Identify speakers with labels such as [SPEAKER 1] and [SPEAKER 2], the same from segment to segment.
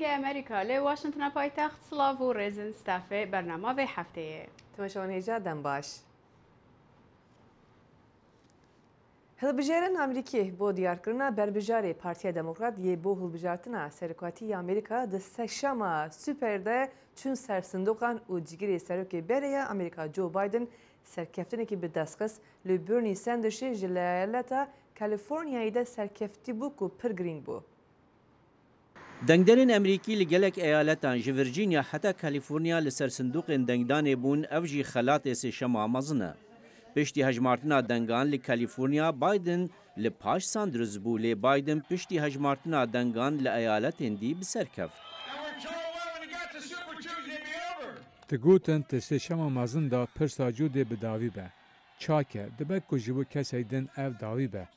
[SPEAKER 1] دنگ امریکا لی واشنطن پایتخت سلاو و رزن ستافه برنامه و هفته
[SPEAKER 2] تماشاون هیجا دم باش هلبجارن امریکی بو دیار کرنا بربجاری پارتیا دموکرات یه بو هلبجارتنا سرکاتی امریکا دست شما سوپر ده چون سرسندوقان و جگری سرکی بریه امریکا جو بایدن سرکفتنی که به دستخص لبرنی سندرشی جلالتا کالیفرنیایی ده سرکفتی بو کو پرگرینگ بو.
[SPEAKER 3] دنگدارên Amerîkî li gelek eyaletan ji Virginia heta Kaliforniya li ser sindûqên dengdanê bûn ev jî xelatê sêşema mezin e. Piştî hejmartina dengan li Kaliforniya Biden li paş Sanders bû lê Biden piştî hejmartina dengan li eyaletên dî bi ser keft.
[SPEAKER 4] Di gotin te sêşema mezin da pirsa cûdê bi dawî be. Çak e dibe ku ji bo kesek din ev dawî be.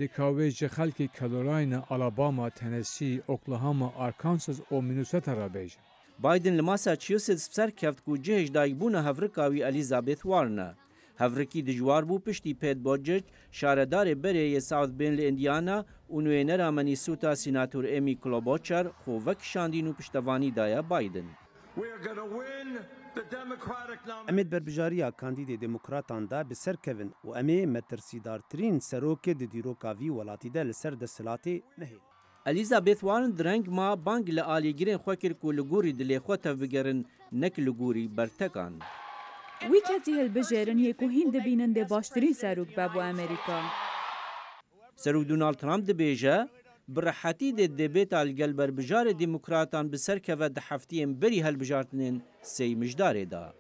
[SPEAKER 4] Dikawê ji xelkê Carolina, Alabama, Tennessee, Oklahoma, Arkansas û Minnesota re bêjin.
[SPEAKER 3] Biden li Massachusetts bi ser keft ku cihê dayîkbûna hevrika wî Elizabeth Warren e. Hevrikî dijwar bû piştî Pete Buttigieg, şaredarê berê yê South Bend li Indiana û nûênera Minnesota Senator Amy Klobuchar xwe vekişandîn û piştevanî daye Biden.
[SPEAKER 5] Em ê berbijariya kandîdê demokratan da bi ser kevin û em ê metirsîdartirîn serokê di dîroka vî welatî de li ser desthilatê nehêlin.
[SPEAKER 3] Elizabeth Warren direng ma bang li alîgirên xwe kir ku li gorî dilê xwe tevbigerin nek li gorî bertekan.
[SPEAKER 6] Wî kesî hilbijêrin yê ku hîn dibînin dê baştirîn serok be bo Amerîka.
[SPEAKER 3] Serok Donald Trump dibêje bi rehetî dê debêta li gel berbijarê demokratan bi ser keve di heftiyên berî helbijartinên sêy mijdarê da.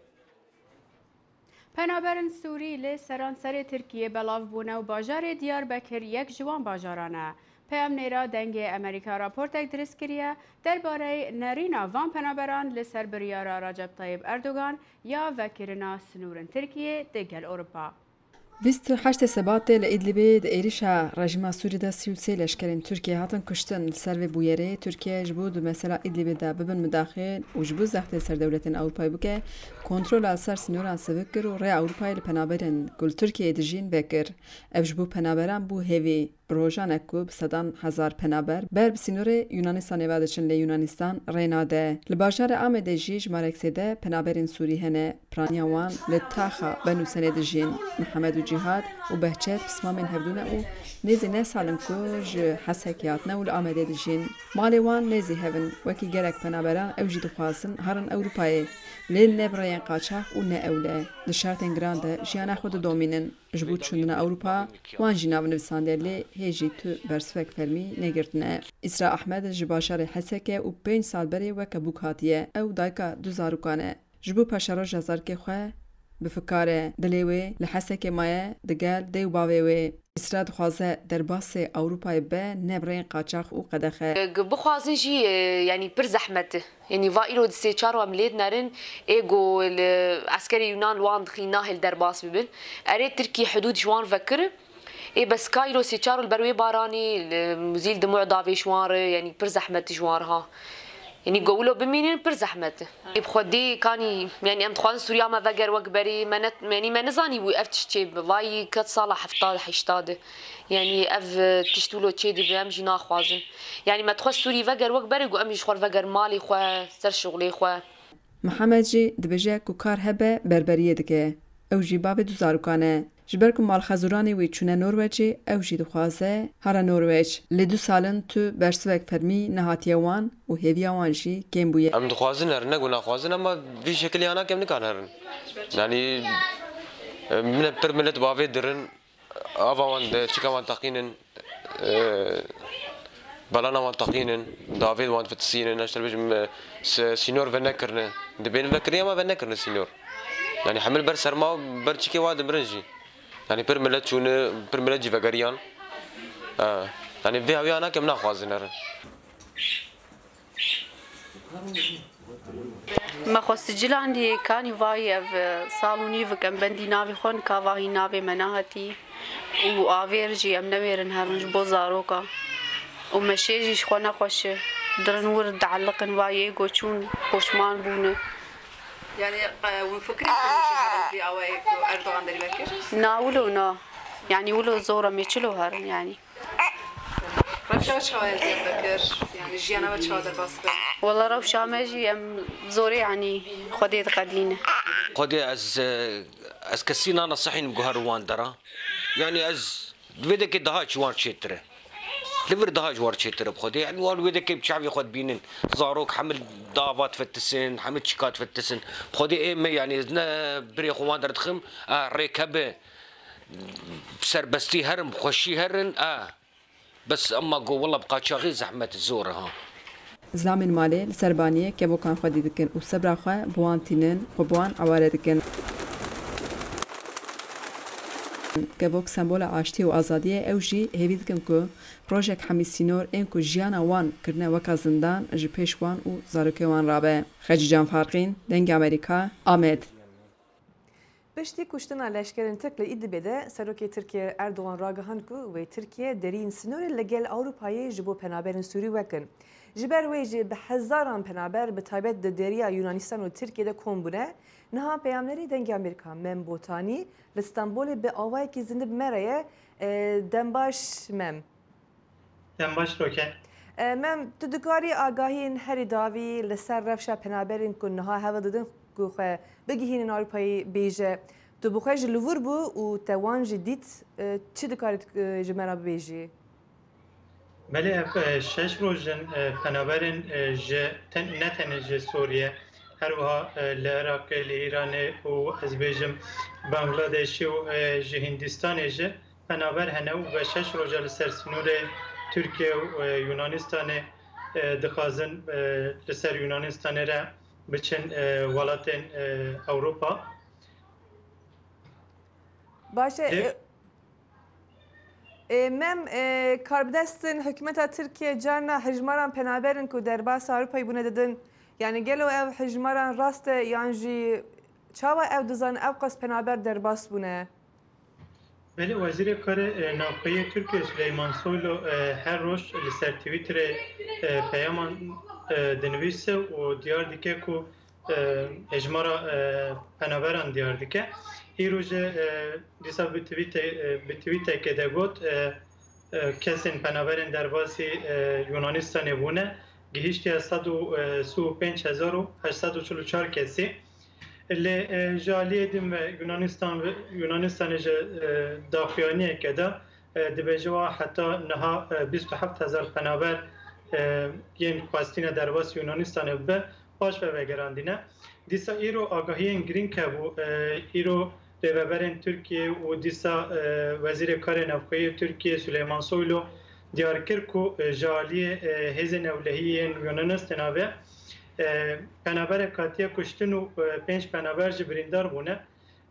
[SPEAKER 1] Penaberên Sûrî li seranserê Tirkiye belav bûne û bajarê Diyarbekir yek ji wan bajaran e. Peyamnêra dengê Amerîka raportek dirêz kiriye derbarê nerîna van penaberan li ser biryara Recep Tayyip Erdogan ya vekirina sinûrên Tirkiye di gel Ewropa.
[SPEAKER 7] 28 Sebatê li Îdlibê di êrişa rejima Sûrî de 33 leşkerên Tirkiye hatin kuştin li ser vê bûyerê Tirkiye ji bo di mesela Îdlibê de bibin midaxil û ji bo zextê serdewletên Ewropayê bike kontrola ser sînoran sivik kir û rêya Ewropayê li penaberên ku li Tirkiyeyê dijîn vekir. Ev ji bo penaberan bû hêvî rojanek ku bi sedan hezar penaber ber bi sînorê Yunanistanê ve diçin lê Yunanistan rê nade. Li bajarê Amedê jî ji mareksê de penaberên Sûrî hene praniya wan li taxa benûsenê dijîn. Mihemed û Cîhad û Behçet pismamên hevdûne û nêzî ne salin ku ji Hesekê hatine û li Amedê dijîn. Malê wan nêzî hevin wekî gelek penaberan ew jî dixwazin herin Ewropayê. Lê ne birayên qaçax û ne ewle. Di şertên giran de jiyana xwe didomînin. Ji bo çûndina Ewropa wan jî navnivîsandê lê hêjî tu bersivek fermî negirtine. İsra Ahmed ji bajarê Hesekê û 5 sal berê weke bûk hatiye. Ew dayika du zarokan e. Ji bo paşaroja zarokê xwe bi fikare dilê wê li Hesekê maye digel dê û bavê wê. İsra dixwaze derbasê Ewropayê be ne birayên qaçax û qedexe.
[SPEAKER 8] Bixwazin jî yanî pir zehmet e. Yani va îro di sê çar wan milêt nerin êgo li eskerê Yunan wan dixîn nahêl derbas bibin. Erê Tirkiye hudûd ji wan vekir. بس كايرو سيتشارو البروي باراني مزيل دموع دافي شوار يعني بر زحمة جوارها يعني قولوا بمينين بر زحمة بخدي كاني يعني ام تخوان سوريا ما فجر وكبري ما يعني ما نزاني وقفتش تشي باي كت صالح حفتاد حشتاد يعني اف تشتولو تشي دي بامجي ناخوازن يعني ما تخوش سوري فجر وكبري قو امي شخور فجر مالي خو سر شغلي خو
[SPEAKER 7] محمد جي دبجه کو کار هبه بربریه دکه او جی باب دو زاروکانه جبر کو مال خزورانی وی چونه نروژی او جی دخوازه هر نروژ لی دو سالن تو برسوک فرمی نهاتیه وان و هیویا وان جی کم بویه
[SPEAKER 9] ام دخوازن هر نگونا خوازن اما في شکلی آنا کم نکان هرن يعني من پر ملت باوی درن آوا وان چیکا وان تقینن بلانا وان تقینن داوید وان فتسینن اشتر بجم سینور و نکرنه دبین وکریه ما و نکرنه سینور يعني حمل بر سرما بر چیکی واد برنجی يعني پر ملت چونه پر ملت جیوگریان يعني في هویانا کم نخوازن هرن
[SPEAKER 10] ما خواست عندي كاني واي صالوني وكم بندي نافي خون كاواهي نافي مناهتي وآفيرجي أم نويرن هرنج بوزاروكا ومشيجي شخونا خوش درنور دعلقن واي قوشون خوشمان بونه
[SPEAKER 7] يعني ونفكرين في أوايك أردوغان دري بكر؟
[SPEAKER 10] نا ولو نا يعني ولو زورا ميشلو هرن يعني
[SPEAKER 7] رفشا چای بکر يعني جيانا بتشادر بس
[SPEAKER 10] والله روف شامجي ام زوري يعني خديت قدينه
[SPEAKER 11] خدي از كسينا نصحين بجهر واندرا يعني از بدك دهاج وان شتره ليفر دهاج وار شتره بخدي يعني وان بدك بشعبي خد بينن زاروك حمل ضابات فتسن حمل شيكات فتسن بخدي ايه يعني زنا بريخ واندر تخم ركبه بسربستي هرم خوشي هرن بس اما قو والله بقى شاغي زحمه الزور ها
[SPEAKER 7] زلامên malê li Serbaniyê kevokan xwedî dikin û sebra xwe bi wan tînin xwe bi wan eware dikin. Kevok sembola aştî û azadiyê ew jî hêvî dikin ku projek hemîsînor ên ku jiyana wan kirine weka zindan ji pêş wan û zarokê wan rabe. Xecî Can Farqîn, Dengê Amerîka, Amed.
[SPEAKER 2] Piştî kuştina leşkerên Tirk li Îdlibê de Serokê Tirkiye Erdoğan ragihan ku wê Tirkiye derîn sînorê li gel Ewropayê ji bo penaberên Sûrî wekin. Ji ber wê jî bi hezaran penaber bi taybet di deriya Yunanistan û Tirkiyeyê kom bûne, niha peyamnerî Dengê Amerîka Mem Botanî li Stenbolê bi awayekî zindib me re ye dembaş Mem.
[SPEAKER 12] Dembaş roke.
[SPEAKER 2] Mem tu dikarî agahiyên herî davî li ser rewşa penaberên ku niha heva didin ku xwe bigihînin Ewropayê bêje. Tu bi xwe ji li vir bû û te wan jî dît çi dikarî ji me re bibêjî?
[SPEAKER 12] Belê ev şeş rojin penaberên ji ne tenê ji Sûriye her wiha li Iraqê, li Îranê û ez bêjim Bangladeşê û ji Hindistanê jî penaber hene û ve şeş roja li ser sînorê Tirkiye û Yunanistanê dixwazin li ser Yunanistanê re biçin welatên Ewropa.
[SPEAKER 2] Baş e Mem karbidestin hükümeta Tirkiye carna hejmaran penaberin ku derbasa Avrupayê bûne didin yani gelo ev hejmaran rast e yan jî çawa ev dizan ev qas penaber derbas bûne.
[SPEAKER 12] Belê Wezîrê Karê Navxeyê Tirkiye Süleyman Soylu her roj li ser Twitterê peyaman dinivîse û diyar dike ku hejmara penaberan diyar dike. Îroje dîsa bi tweetekê de got kesên penaberên derbasî Yunanistanê bûne gihîştiya 135,844 kesî. Li jaliyê din ve Yunanistanê ji daxuyaniyeke de dibêje wa heta niha 27,000 penaber yên xwestîna derbasî Yunanistanê bibe baş ve vegerandîne. Dîsa îro agahiyên girîng hebû îro rêveberên Tirkiye û dîsa Wezîrê Karê Navxeyê Tirkiye Süleyman Soylu diyar kir ku ji aliyê hêzên newlehiyên Yunanistanê ve penaberek hatiye kuştin û 5 penaber ji birîndar bûne.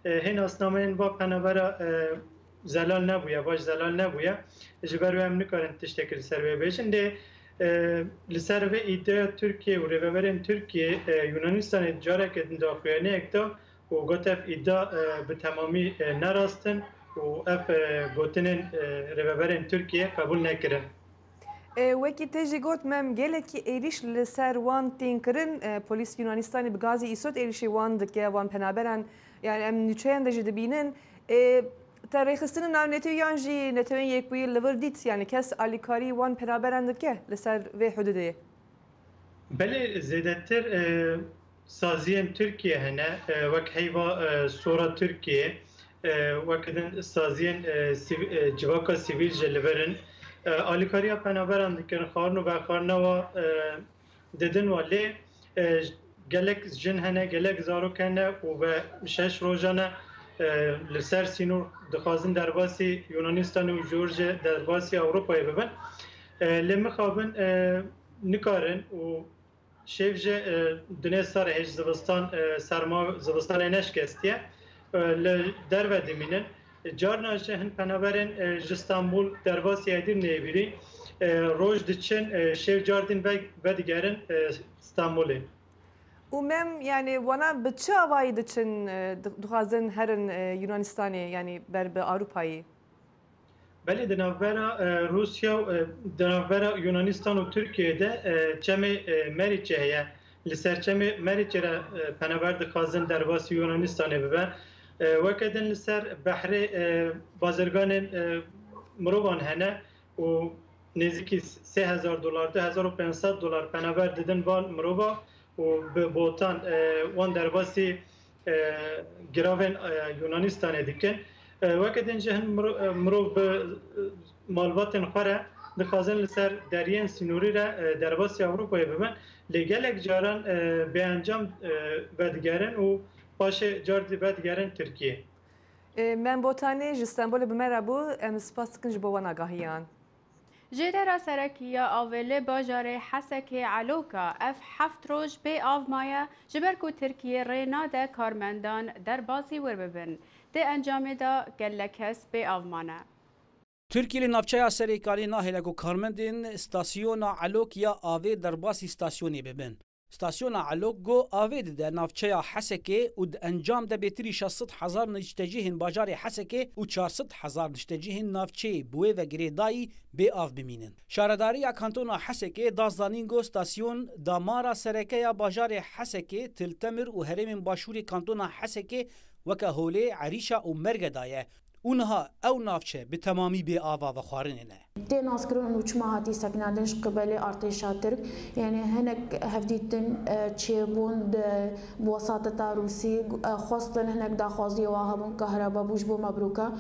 [SPEAKER 12] Hên asnameyên va penabera zelal nebûye, baş zelal nebûye. Ji ber wê em nikarin tiştekî li ser wê bêjin de li ser vê îdeya Tirkiye û rêveberên Tirkiye Yunanistanê carekê din daxuyaniyek da û got ev îda bi temamî nerastin û ev gotinên rêveberên Tirkiye qebûl nekirin.
[SPEAKER 2] Wekî te jî got Mem gelekî êriş li ser wan tên kirin polîs Yunanistanê bi gazê îsot êrişê wan dike wan penaberan yani em nûçeyan de jî dibînin te rêxistinin nav netewî yan jî netewên yekbûyî li vir dît yani kes alîkarî wan penaberan dike li ser vê hududê.
[SPEAKER 12] Belê zêdetir saziyên Tirkiye hene wek heyva sora Tirkiye wek din saziyên civaka sivîl ji li verin alîkariya penaberan dikirin xwarin û vexwarina wa didin wa lê gelek jin hene gelek zarok hene û ve şeş rojan e li ser sînor dixwazin derbasî Yunanistanê û Georgia derbasî Ewropayê bibin lê mixabin nikarin û şev ji dinê sar hêj zivistan serma zivistanê neşkestiye li derve dimînin carna ji hin penaberên ji Stenbol derbasî Edirneyê bîrî roj diçin şev car din vedigerin Stenbolê.
[SPEAKER 2] û Mem yani wana bi çi awayî diçin dixwazin herin Yunanistanê yani ber bi Ewropayê?
[SPEAKER 12] Belê di navbera Rusya di navbera Yunanistan û Tirkiyeyê de çemê Meriçê heye. Li ser çemê Meriçê re penaber dixwazin derbasî Yunanistanê bibe. Weke din li ser behrê bazirganên mirovan hene û نزدیکی 3000 دلار 2500 دلار پنابر دیدن وان مروبا و به بوتان وان درباسی گراون یونانستان دیکن وقت اینجا مرو به مالبات خورا دخوازن لسر دریان سینوری را درباسی اروپایی ببن لگلک جاران به انجام بدگرن و باشه جار بدگرن ترکیه.
[SPEAKER 2] من بوتانی جستانبول بمره بو ام سپاس کنج بوان آگاهیان.
[SPEAKER 1] جدرا سرکیه آوله باجار حسک علوکا اف 7 روز به آو مایا جبرکو ترکیه رینا ده کارمندان در بازی ور ببن ده انجام دا گلکس به آو مانه.
[SPEAKER 13] ترکیه نافچه سریکاری ناهلگو کارمندین استاسیون علوک یا آوه در باسی استاسیونی ببن. استاسیون علوک گو آوه ده نافچه حسکه و ده انجام ده بیتری 600,000 نجتجیهن باجار حسکه و 400,000 نجتجیهن نافچه بوه و گریدایی به آو بمینن. شارداری کانتون حسکه دازدانین گو استاسیون دامارا سرکه یا باجار حسکه تلتمر و هرم باشوری کانتون حسکه وکه هوله عریشا و مرگ دایه. اونها او نافچه به تمامی به آوا و خوارنه.
[SPEAKER 14] تی ناسکرون وچما هاتی سکنادنش قبل ارتشا ترک یعنی هنک هفدیتن چیبون بواسطه روسی خواستن هنک داخوازی واهمون كهرباء بوش بو مبروكا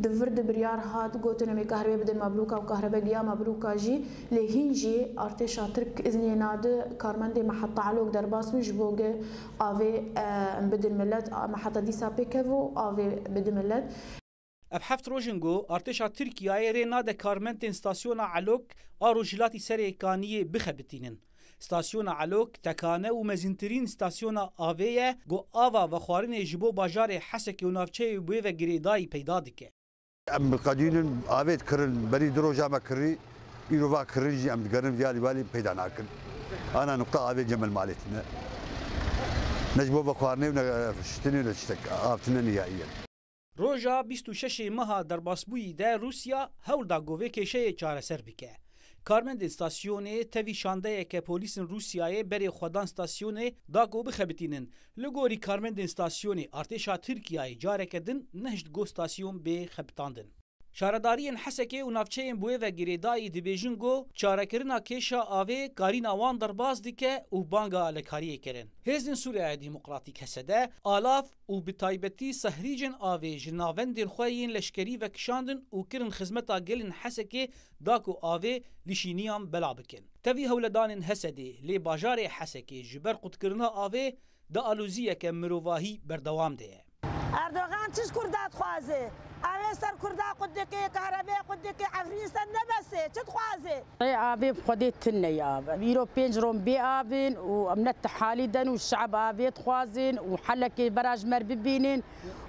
[SPEAKER 14] دفرد بريار هات گوتن می كهرباء بدن مبروكا و كهرباء گیا مبروكا جي لهينجي ارتشا ترک اذن ناد كارمند محطه علوك درباس مش بوغ اوي بدن ملت محطه ديسا بيكو اوي بدن ملت
[SPEAKER 13] اف 7 روزنگو ارتشا ترکیه رینا ده کارمنت استاسیون علوک آروجلاتی سریکانیه بخبتینن. استاسیون علوک تکانه و مزینترین استاسیون آویه گو آوا و خوارن جبو باجار حسک و نافچه بوی و گریدایی پیدا دکه.
[SPEAKER 15] ام بالقديم آویت کرن بری درو جامع کری ایرو با کرنجی ام گرم دیالی والی پیدا نکن. انا نقطه آویت جمل مالتنا. نجبو بخوارنه و شتنی نشتک آفتنا نهائیاً.
[SPEAKER 13] روژا 26 ماه در باسبوی ده روسیا هول دا گوه کشه چاره سر بکه. کارمند استاسیونه تاوی شانده که پولیس روسیای بری خودان استاسیونه دا گو بخبتینن. لگوری کارمند استاسیونه ارتشا ترکیای جاره کدن نهشت گو استاسیون به خبتاندن. شاردارین حسکه و نافچه بوه و گریدایی دبیجن گو چاره کرنا کشا آوه کارین آوان در باز دیکه و بانگا لکاریه کرن. هزن سوریه دیموکراتیک هسده آلاف و بتایبتی سهریجن آوه جناوندین خویین لشکری و کشاندن و کرن خزمتا گلن حسکه داکو آوه لشینیان بلا بکن. تاوی هولدان هسده لی باجار حسکه جبر قد کرنا آوه دا آلوزیه که مروواهی بردوام ده.
[SPEAKER 16] اردوغان چیز کردات خوازه؟ آوه سر کرده قدکی کهربه قدکی افغانستان نبسه چه خوازه؟
[SPEAKER 17] آوه خودی تنه آوه ایرو 5 روم بی آوین و امنت حالیدن و الشعب آوه خوازین و حلکی براج مر ببینین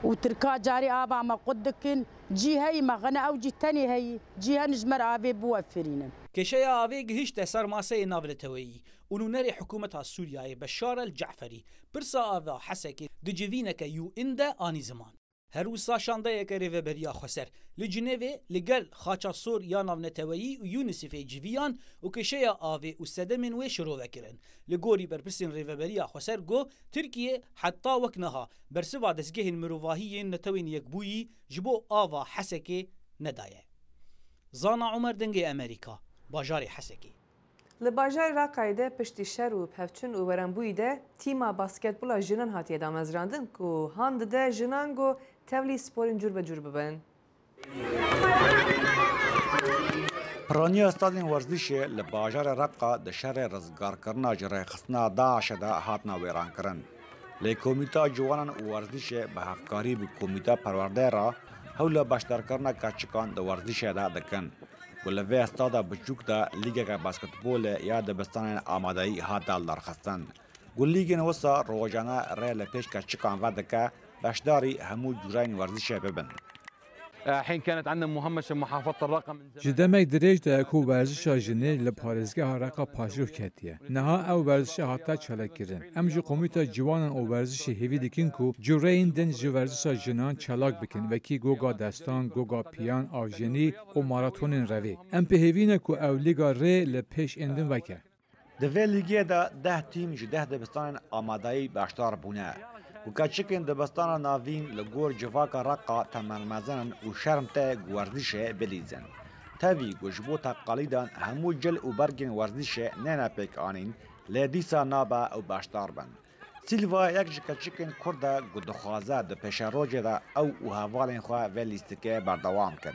[SPEAKER 17] و ترکا جاری آوه ما قدکن جی هی مغنه او جی تنی هی جی هنجمر آوه بوفرینن.
[SPEAKER 13] کشه آوه گهشت سر ماسه ناولتوی ونونر حکومت سوریای بشار الجعفری برسا آوه حسکی دجوینک یو انده آنی زمان. هر وسا شانده یک ریوبریا خسر لجنوی لگل خاچا سور یا ناونتوی و یونیسف جویان و کشه آوه و سدمن و شروع کرن لگوری برپرسین ریوبریا خسر گو ترکیه حتی وکنها برسوا دستگاه مروواهی نتوین یک بویی جبو آوا حسکی ندایه. زانا عمر دنگ امریکا باجار حسکی
[SPEAKER 2] لباجای راقایده پشتی شر و پفچون و ورنبوی ده تیما باسکتبولا جنان هاتیه دامزراندن که هاند ده جنان گو تولی سپورین جور به جور ببن.
[SPEAKER 18] پرانی استادین ورزشی لباجار راقا ده شر رزگار کرنا جرای خصنا داعش ده هاتنا ویران کرن. لی کمیتا جوانان ورزشی به هفکاری به کمیتا پرورده را حول باشدار کرنا کچکان ده ورزشی ده دکن. ولوی استادا بچوک دا لیگ باسکتبول یا دبستان آمادهی ها دال درخستن. گل لیگ نوسا روزانه ریل پیش کچکان و دکه باشداری همو جورین ورزش ببن.
[SPEAKER 19] حين كانت عندنا مهمشه محافظه الرقه من زمان
[SPEAKER 4] جدمك دريج دا اكو ورزش جني لپارزگاه رقا پاشوک کتیه نها او ورزش هاتا چلاکرن ام جو قومیتا جوانان او ورزش هیوی دکن کو جورین دن جو ورزش جنان چلاک بکن وکی گوگا دستان گوگا پیان آجنی او ماراتونین روی ام په هیوینه کو او لیگا ری لپیش اندن وکه
[SPEAKER 18] دوی لیگه دا 10 تیم جو 10 دبستان آمادهی باشدار بونه و کچکن دبستان ناوین لگور جواکا رقا تمام مزن و شرمته ورزش بلیزن. تاوی گوشبو تقالیدان همو جل و برگین ورزش نینا پیک آنین لیدیسا نابا او باشدار بن. سیلوا یک جکچکن کرده گدخوازه ده پیش روجه ده او هوالین خواه و لیستکه بردوام کن.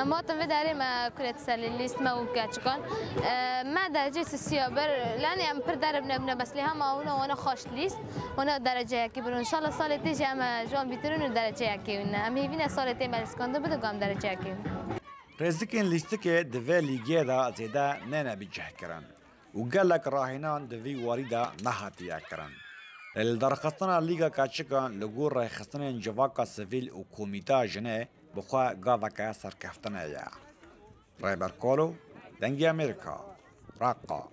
[SPEAKER 20] ما تنفيذ عليه ما كرة سليست ما وكاتشكون ما درجة السيابر لأن يوم بر دربنا بس لها ما وانا خاش ليست وانا درجة كبر إن شاء الله صار تيجي أما جوان بيترون درجة كيونا أما هيفينا صار تيجي بالسكندر بدو قام درجة كيون
[SPEAKER 18] رزقين لیستکه دوی لیگه دا زیده نینا بیجه کرن و گلک راهینان دوی واریدا نهاتیه کرن. الدرخستان لیگا کاتشکان لگور رای خستن جواکا سویل و کومیتا جنه بخوا گاوکا سرکفتنه یا. رایبر کولو دنگی امریکا راقا.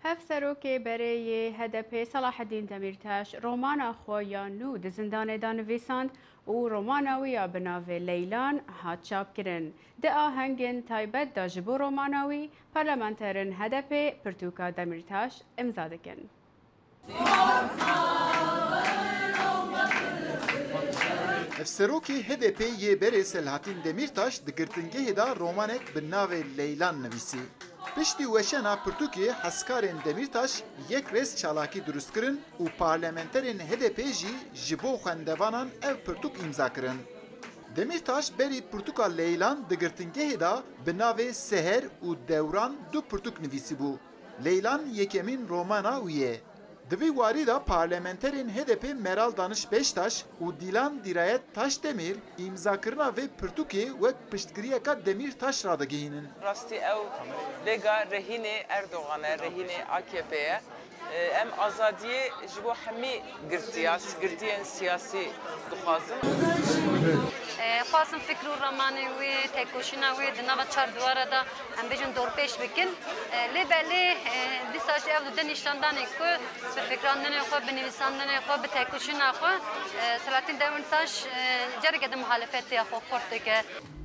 [SPEAKER 1] هفسروکê berê HDP Salaheddin Demirtaş romana xwe ya nû di zindanê da nivîsand û romana wî ya bi navê Leylan hat çapkirin. Di ahengên taybet da ji bo romana wî parlamenterên HDP Pirtûka Demirtaş imza dikin.
[SPEAKER 21] Hevserokê HDP yê berê Selahattin Demirtaş di girtingehê da romanek bi navê Leylan nivîsî. Piştî weşena Pirtûkê hezkarên Demirtaş yek rêz çalakî durust kirin û parlamenterên HDP jî ji bo xwendevanan ev pirtûk imza kirin. Demirtaş berî Pirtûka Leylan di girtingehê da bi navê Seher û Dewran du pirtûk nivîsîbû. Leylan yekemîn romana wî ye. Di vî warî da parlamenterên HDP Meral Danış Beştaş û Dilan Dirayet Taşdemir îmzakirina vê pirtûkê wek piştgiriyeka Demirtaş radigihînin.
[SPEAKER 22] Rastî ew lêga rehînê Erdogan e, rehînê AKP ye. Em azadiyê ji bo hemî girtiyên siyasî dixwazin.
[SPEAKER 23] Xwazim fikr û ramanê wê, têkoşîna wê di nava çardewara da em bêjin dorpêş bikin. Lê belê dîsa jî ew li din nîşandanê ku bi fikrandanê xwe, bi nivîsandinê xwe, bi têkoşîna xwe Selahattin Demirtaş cereke di muhalefetiya xwe xort dike.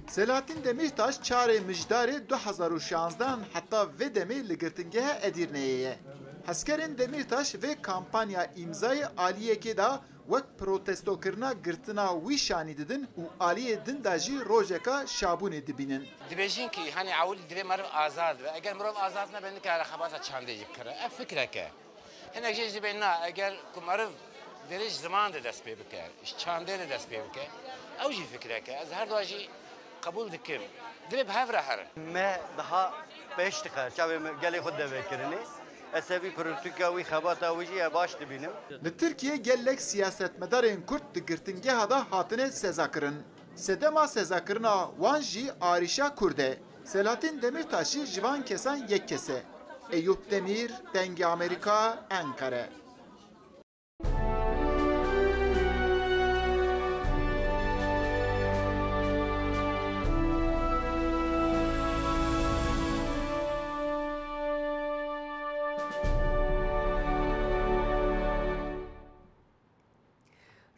[SPEAKER 21] Selahattin Demirtaş çarê mijdarê 2016 heta vê demê li girtingeha Edirneyê ye. Hezkerên Demirtaş vê kampanya îmzayê aliyekê da wek protestokirina girtina wî şanî didin û aliyê din da jî rojeka şabûnê dibînin.
[SPEAKER 24] Dibêjin ki hani awil divê meriv azad be. Eger mirov azad nebe nikare xebata çandê jî bikire. Ev fikrek e. Hinek jî dibê na eger ku meriv derê ji ziman de dest pê bike, ji çandê de dest pê bike. Ew jî fikrek e. Ez her doğa jî qebûl dikim. Divê bi hev re herin.
[SPEAKER 25] Me daha pêş dikar. Çavê gelê xwe devêkirinê. Esevî pirtûka wî xebata wî jî baş dibînim.
[SPEAKER 21] Li Tirkiye gelek siyasetmedarên Kurd di girtingeha da hatine sezakirin. Sedema sezakirina wan jî arîşa Kurd e. Selahattin Demirtaşî ji van kesan yek kes e. Eyüp Demir, Dengê Amerîka, Ankara.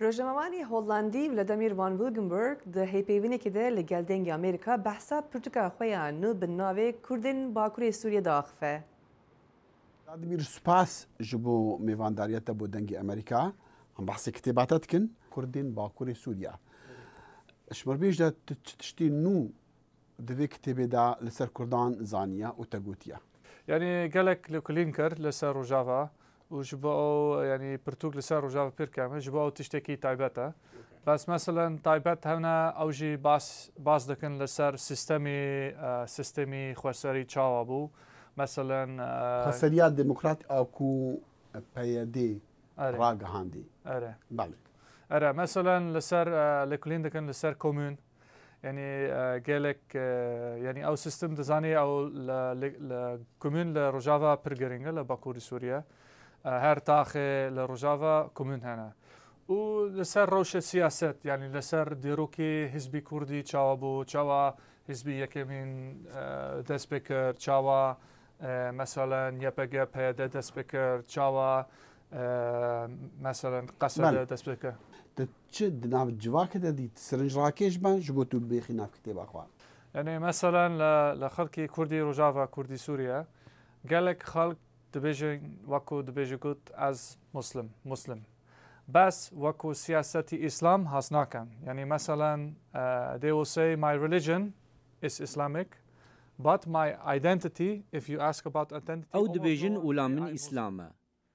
[SPEAKER 2] Rojnameyê Hollandî Vladimir Van Wilgenburg di hêpêvinekê de li gel dengê Amerîka behsa pirtûka xwe ya nû bi navê Kurdên Bakurê Sûriyê de axife.
[SPEAKER 26] Vladimir spas ji bo mêvandariya te bo dengê Amerîka em behsê kitêbata dikin Kurdên Bakurê Sûriya. Şmirbêj de tiştî nû di vê kitêbê de li ser Kurdan zaniya û te gotiye.
[SPEAKER 27] Yani gelek li kulîn kir li ser Rojava و جباو يعني برتوك لسر رجاء بيركامل جباو تشتكي تايبتا بس مثلا تايبت هنا او جي باس دكن لسر سيستمي خوسري تشاوابو مثلا
[SPEAKER 26] خسريات ديمقراط اكو بيدي راغ هاندي
[SPEAKER 27] اره
[SPEAKER 26] بالي
[SPEAKER 27] اره مثلا لسر لكلين دكن لسر كومون يعني قالك يعني او سيستم دزاني او الكومون لرجافا بيرجرينغ لباكوري سوريا هر تاخي لرجافا كومون هنا ولسر روش السياسات يعني لسر ديروكي حزبي كردي تشاوابو تشاوا حزبي يكمين دسبكر تشاوا مثلا يبقى بيدا دسبكر تشاوا مثلا قصر دسبكر
[SPEAKER 26] تشد ناف الجواك دي سرنج راكيش بان جبوتو بيخي ناف كتاب اخوان
[SPEAKER 27] يعني مثلا لخلقي كردي رجافا كردي سوريا قالك خلق دبيجن وكو دبيجكوت از مسلم بس وكو سياسة إسلام هاسناكن يعني مثلا they will say my religion is Islamic but my identity if you ask about identity
[SPEAKER 3] او دبیجن اولا من اسلامه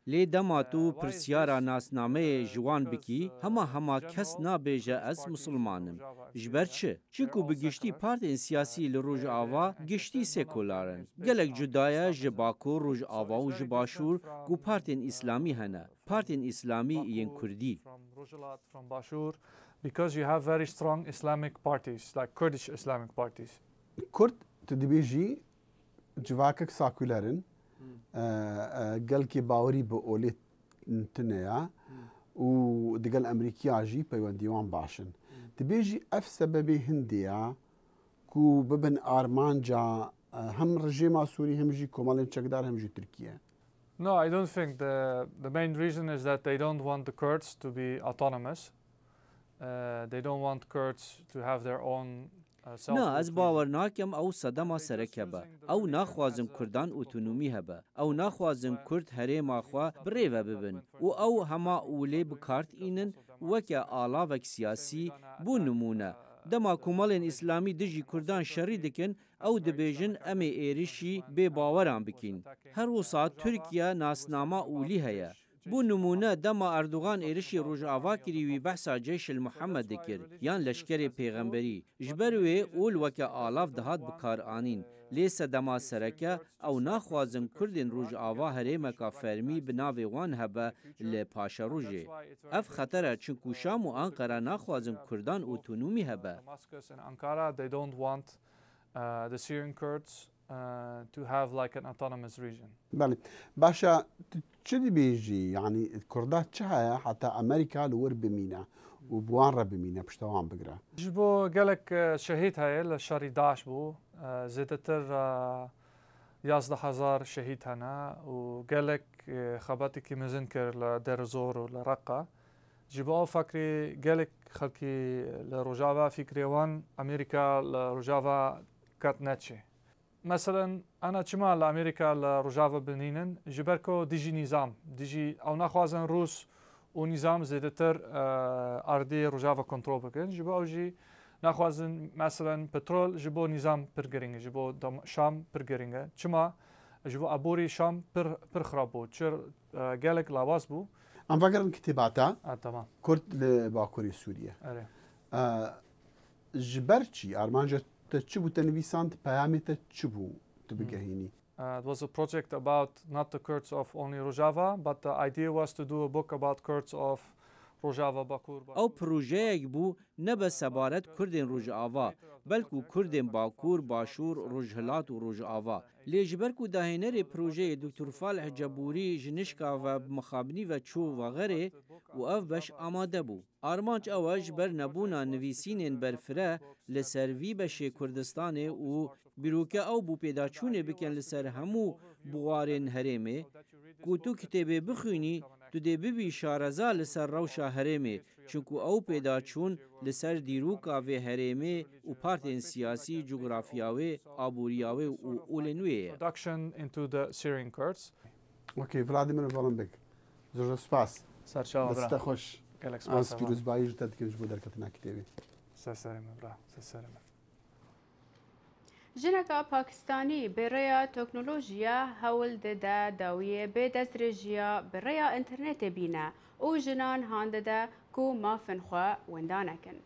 [SPEAKER 3] لی دماتو پرسیارا ناسنامه جوان بکی هما کس نابیجه از مسلمانم جبر چه؟ چونکو بگشتی پارتین سیاسی لروج آوا گشتی سیکولارن گلک جدایه جباکو روج آوا و جباشور گو پارتین اسلامی هنه پارتین اسلامی این کردی
[SPEAKER 27] because you have very strong Islamic parties like Kurdish Islamic parties
[SPEAKER 26] كرد تدبيجي جواكك ساكولارن قال كي باوري بأولي تنيا ودقال أمريكيا جي بيوان ديوان باشن تبيجي أف سببي هندية كو ببن آرمان جا هم رجيما سوري هم جي كومالين چكدار هم جي تركيا.
[SPEAKER 27] No, I don't think the main reason is that they don't want the Kurds to be autonomous. They don't want Kurds to have their own
[SPEAKER 3] نه از باور ناکم او صدما سرکبه او ناخوازم کردان اوتونومی هبه او ناخوازم کرد هریم خوا بریوه ببن و او هما اولی بکارت اینن وکه آلاوک سیاسی بو نمونه دما کومالین اسلامی دجی کردان شری دکن او دبیجن امی ایریشی بی باوران بکین هر وسا ترکیه ناسنامه اولی هیا بو نمونه دما اردوغان ایرشی روجاوا کریوی بحثا جیش المحمد دکر یان لشکر پیغمبری جبروی اول وکه آلاف دهات بکار آنین لیس دما سرکه او ناخوازن کردین روجاوا هریمکا فرمی بناوی وان هبه لپاشا روژه اف خطره چونکو شام و انقره ناخوازن کردان اوتونومی هبه
[SPEAKER 27] the Syrian Kurds to have like an autonomous region.
[SPEAKER 26] بله باشا چدی بیجی یعنی کردات چه حتی امریکا لور بمینه و بوان را بمینه پشتوان بگره.
[SPEAKER 27] جبو قالك شهيد هاي للشهر 11 بو زيدتر 11,000 شهيد هنا وقالك خباتي كي مزنكر لدير زور ولرقة جبو فكري قالك خلكي لرجافا فكري وان امريكا لرجافا كات ناتشي مثلا انا چما لامريكا لرجافا بنينن جبركو ديجي نظام ديجي او ناخوازن روس ونظام زيدتر اردي رجافا كنترول بكن جبو اوجي ناخوازن مثلا بترول جبو نظام برجرينج جبو شام برجرينج چما جبو ابوري شام پر خرابو چر قالك لاواز بو
[SPEAKER 26] ام فكرن كتاباتا
[SPEAKER 27] تمام
[SPEAKER 26] كرد لباكوري سوريا جبرچي ارمانجا تشبو تنويسانت بياميتا تشبو تبقهيني
[SPEAKER 27] It was a project about not the Kurds of only Rojava, but the idea was to do a book about Kurds of Rojava, Bakur.
[SPEAKER 3] او پروژه بو نه به سبارت کردین روجاوا بلکو کردین باکور باشور روجهلات و روجاوا لیجبر کو داهنر پروژه دکتر فالح جبوری جنشکا و مخابنی و چو و غیره و اف بش آماده بو آرمانچ اوج بر نبونا نویسینین برفره لسروی بشه کردستان و بیروکه او بو پیدا چونه بکن لسر همو بوارین هرمه کو تو کتابه بخونی تو دی ببی شارزا لسر روشا هرمه چونکو او پیدا چون لسر دیروکا و هرمه و پارتین سیاسی جغرافیاوی آبوریاوی و اولنویه.
[SPEAKER 27] Production into the Syrian Kurds.
[SPEAKER 26] اوکی ولادیمیر ولنبک زور سپاس.
[SPEAKER 27] سرچاو برا.
[SPEAKER 26] دست خوش. از پیروز بایی جدت که جبو درکتنا کتابی.
[SPEAKER 27] سرسرم برا. سرسرم.
[SPEAKER 1] جنکا پاکستانی برای تکنولوژیا هول ده داویه به دسترجیا برای انترنت بینه او جنان هانده کو مافن خوا وندانکن.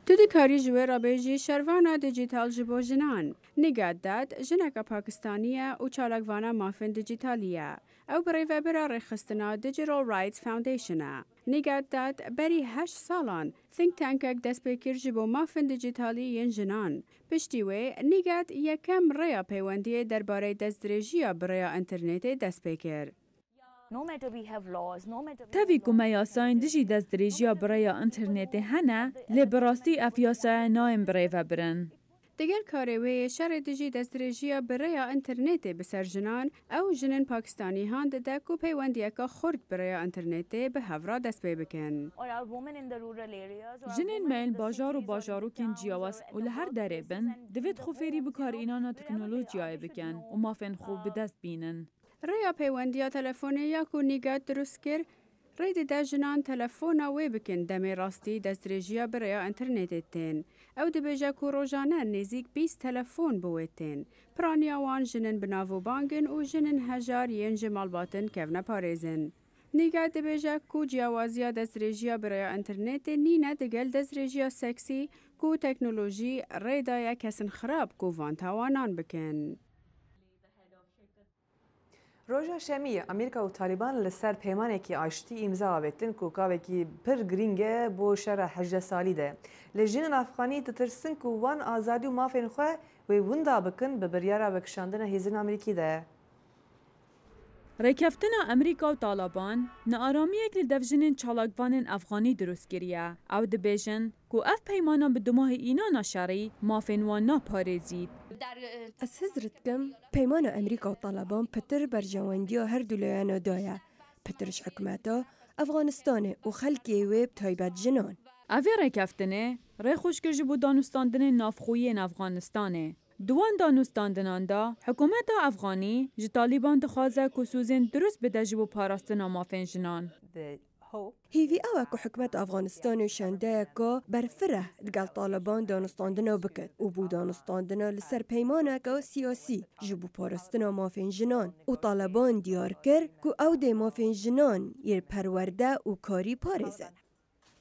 [SPEAKER 1] تو کاری جوه را بیجی شروانا دیجیتال جبو جنان. نگاد داد جنکا پاکستانیه و چالکوانا مافن دیجیتالیه. او برای وبرا رخستنا دیجیتال رایتس فاوندیشنه. نگاد داد بری 8 سالان think تانکک دست بکر جبو مافن دیجیتالی ین جنان. پشتیوه نگاد یکم ریا پیوندی درباره دسترجیا برای انترنت دست بکر.
[SPEAKER 5] تاوی کما یاساین دجی دسترجیا برای انترنت هنه لبراستی افیاسای نایم برای وبرن.
[SPEAKER 1] دیگر کاروی شر دیجی دسترجیا برای انترنت بسر جنان او جنن پاکستانی هان ده کو پیوندی که خورد برای انترنت به هورا دست پی بکن.
[SPEAKER 5] جنن میل باجار و باجارو کن جیاواس و لهر دره بن دوید خوفیری بکار اینانا تکنولوژیای بکن و مافن خوب به دست بینن.
[SPEAKER 1] ریا پیوندی تلفنی یا کو نیگات درست کر ڕێدی داژنان تەلەفۆنە وێ بکن دەمێ ڕاستی دەستدرێژیە برەیە ئینترنێتێتێن ئەو دەبێژە و ڕۆژانە نێزیک 20 تەلەفۆن بوێتێن پرانیاوان ژنن بناوبانگن و ژنن هەژار یەن ji malbatên kevne parêzin. Nîga dibêje ku ciyawaziya destdirêjiya birêya internetê nîne digel destdirêjiya seksî ku teknolojî rêdaya kesin xirab ku van tawanan bikin.
[SPEAKER 2] Roja şemiye Amerika û Taliban li ser peymanekî aştî îmza avetin ku gavekî pir girîng e bo şera 18 salî de. Li jinên Afxanî ditirsin ku wan azadî û mafên xwe wê winda bikin bi biryara vekişandina hêzên Amerîkî de.
[SPEAKER 5] Rêkeftina Amerîka û Taliban nearamiyek li devjinên çalakvanên Efxanî durust kiriye. Ew dibêjin ku ev peymana bi dimahê înana şerî mafên wan naparêzît.
[SPEAKER 6] Ez hizr dikim peymana Amerîka û Taliban pitir berjewendiya her du layana da ye. Pitir ji hikûmeta Efxanistanê û xelkê wê bi taybet jinan.
[SPEAKER 5] Evê rêkeftinê rêxweşkir ji bo danûstandinên navxwîyên Efxanistanê. Duwan danûstandinan da hikûmeta Efxanî ji Taliban dixwaze ku sûzên durust bide ji bo parastina mafên jinan.
[SPEAKER 6] Hîvî ew e ku hikûmeta Efxanistanê şandeyeka berfireh digel Taliban danûstandina bike û bu danûstandina li ser peymaneka siyasî ji bo parastina mafên jinan û Taliban diyar kir ku ew dê mafên jinan yên perwerde û karî parêzin.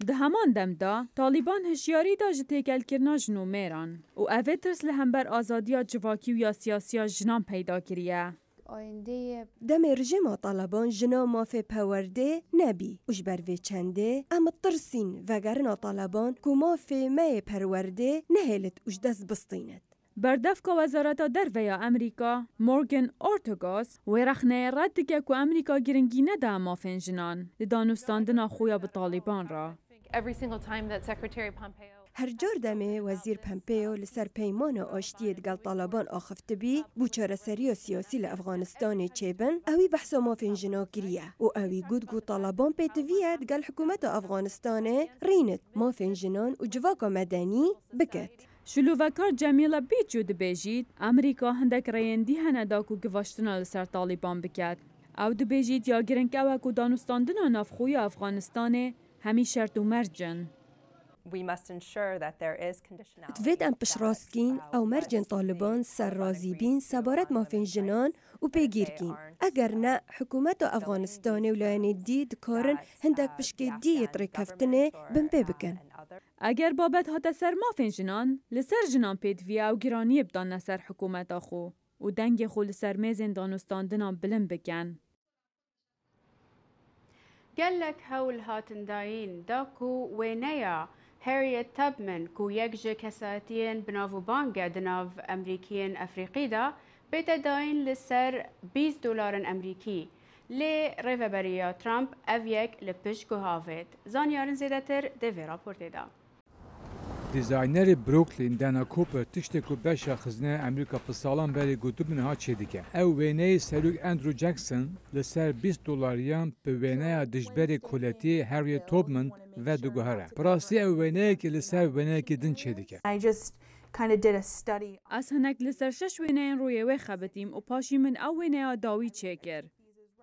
[SPEAKER 5] Di heman demda Taliban hişyarî da ji têkelkirina jinûmeran û evê tirs li hember azadiya civakî û ya siyasiya jinan peyda kiriye.
[SPEAKER 6] Demê rejima Taliban jina mafê pewerdê nebî û ji ber vê çendê em tirsîn vegerina Taliban ku mafê me yê perwerdê nehêlit û ji dest bistînet.
[SPEAKER 5] Berdevka Wezareta Derve ya Amerîka Morgan Ortagus wê rexneyê red dike ku Amerîka giringî neda mafên jinan li danûstandina xwe ya bi Taliban ra.
[SPEAKER 6] Her car demê Wezîr Pompeo li ser peymana aştiyê digel Taliban axifte bî bû çareseriya siyasî li Efxanistanê çêbin ewî behsa mafên jinan kiriye û ewî got ku Taliban pêtiviye digel hikûmeta Efxanistanê rînit mafên jinan û civaka medenî biket.
[SPEAKER 5] Şilûvekar Cemîla Bîçû dibêjît Amerîka hindek reyendî hene da ku givaştina li ser Taliban biket. Ew dibêjît ya giring ew e ku danûstandina navxwe ya Efxanistanê hemî şert û mercin.
[SPEAKER 6] Divêt em piştrast ew mercên Taliban serrazî bîn sebaret mafên jinan û pêgîrkîn. Eger ne hikûmeta Efxanistanê û layanê dî dikarin hindek piştgehiyê rêkeftinê bin pê bikin.
[SPEAKER 5] Eger babet hate ser mafên jinan, li ser jinan pêdiviye ew giraniyê bidane ser hikûmeta xwe û dengê xwe li ser mêzên danûstandinan bilind bikin.
[SPEAKER 1] Gelek hewl hatin dayîn da ku wêneya Harriet Tubman ku yek ji kesatiyên binavûbangê di nav Emerîkiyên Efrîqî da bête dayîn li ser $20 Emerîkî. Lê rêveberiya Trump ev yek li pişt guhavêt. Zanyarên zêdetir di vê raportê da.
[SPEAKER 4] Dîzaynerê Brooklyn Dana Cooper tiştê ku beşa xizneya Amerîka pi salan berê gotibûn ha çêdike. Ew wêneyê serok Andrew Jackson li ser $20 bi wêneya dijberê koletiyê Harriet Tubman ve diguhere. Bi rastî ew wêneyekî li ser wêneyekî din çêdike.
[SPEAKER 5] Ez hinek li ser 6 wêneyên rûyê wê xebitîm û paşî min ew wêneya dawî çêkir.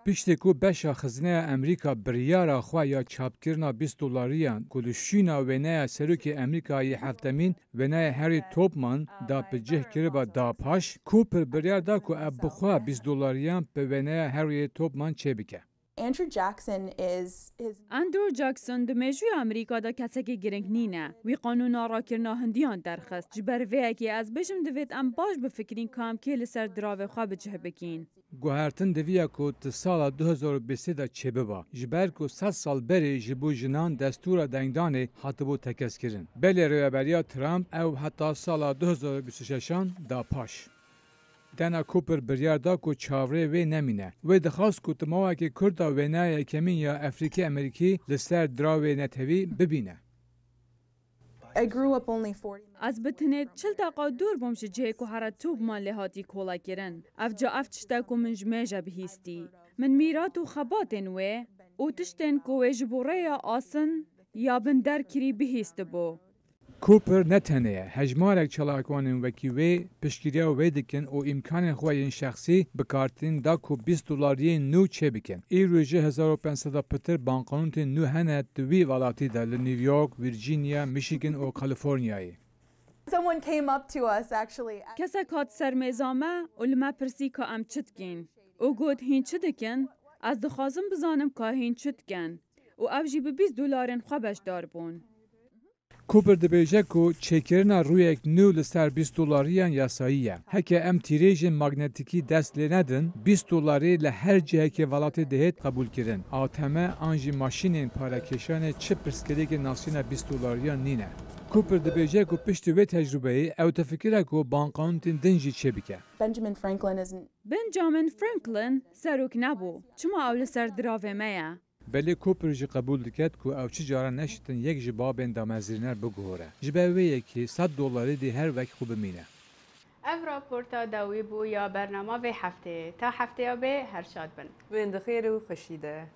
[SPEAKER 4] Piştê ku beşa xizneya Amerîka biryara xwe ya çapkirina $20 ku li şîna wêneya serokê Amerîkayê heftemîn wêneya Harriet Tubman da bi cih kiriba dapaş, Cooper biryar da ku ev bixwe $20 bi wêneya Harriet Tubman çêbike.
[SPEAKER 5] Andrew Jackson di mêjûya Amerîka da kesekê giring nîne. Wî qanûna rakirina Hindiyan derxist. Ji ber vêyekê ez bêjim divêt em baş bifikirîn ku em kê li ser diravê xwe bicih bikîn.
[SPEAKER 4] Guhertin diviya ku ti sala 2023 da çêbiba. Ji ber ku 100 sal berê ji bo jinan destûra dengdanê hatibû tekeskirin. Belê rêveberiya Trump ew heta sala 2026 da paş. Dana Cooper biryar da ku çavrê wê nemîne. Wê dixwast ku timawekî Kurd a wêneya yekemîn ya Efrîkî Amerîkî li ser diravê netewî bibîne.
[SPEAKER 5] Ez bi tinê 40 deqa dûr bûm ji cihê ku Harriet Tubman lê hatî kolakirin. Ev ca ev tişte ku min ji me je bihîstî. Min mîrat û xebatên wê û tiştên ku wê ji bo rêya asin ya bin derkirî bihîstibû.
[SPEAKER 4] کوپر نتنه هجمارک چلاکوان وکی وی پشگیریا وی دکن و امکان خواه شخصی بکارتین دا کو $20 نو چه بکن. ای روژه 1500 پتر بانقانون نو هنه دوی والاتی دا لنیویورک، ویرجینیا، میشیگن و کالیفورنیایی.
[SPEAKER 5] کسک هات سرمیزامه علمه پرسی که ام چت گین. او گود هین چه دکن؟ از دخوازم بزانم که هین چت گن. و افجی به $20 خوابش دار بون.
[SPEAKER 4] کوپر دبیجه کو چکرنا روی یک نو لسر $20 یاساییه. هکه ام تیریژن ماگنتیکی دست لیندن $20 لهر جهه که ولات دهید قبول کرن. آتمه آنجی ماشینین پارکشان چه پرسکریک ناسیون $20 نینه. کوپر دبیجه کو پشت وی تجربه ای او تفکره کو بانقانتین دنجی چه بکه.
[SPEAKER 5] بنجامین فرانکلین سروک نبو. چما اول سر دراوه میا.
[SPEAKER 4] بله کوپر جی قبول دکت کو او چی جارا نشتن یک جباب اندامزرینر بگوره. جبه یکی $100 دی هر وقت خوب مینه.
[SPEAKER 1] اف راپورتا داوی بو یا برنامه به هفته تا هفته یا به هر شاد بن.
[SPEAKER 2] وین خیر و خوشیده.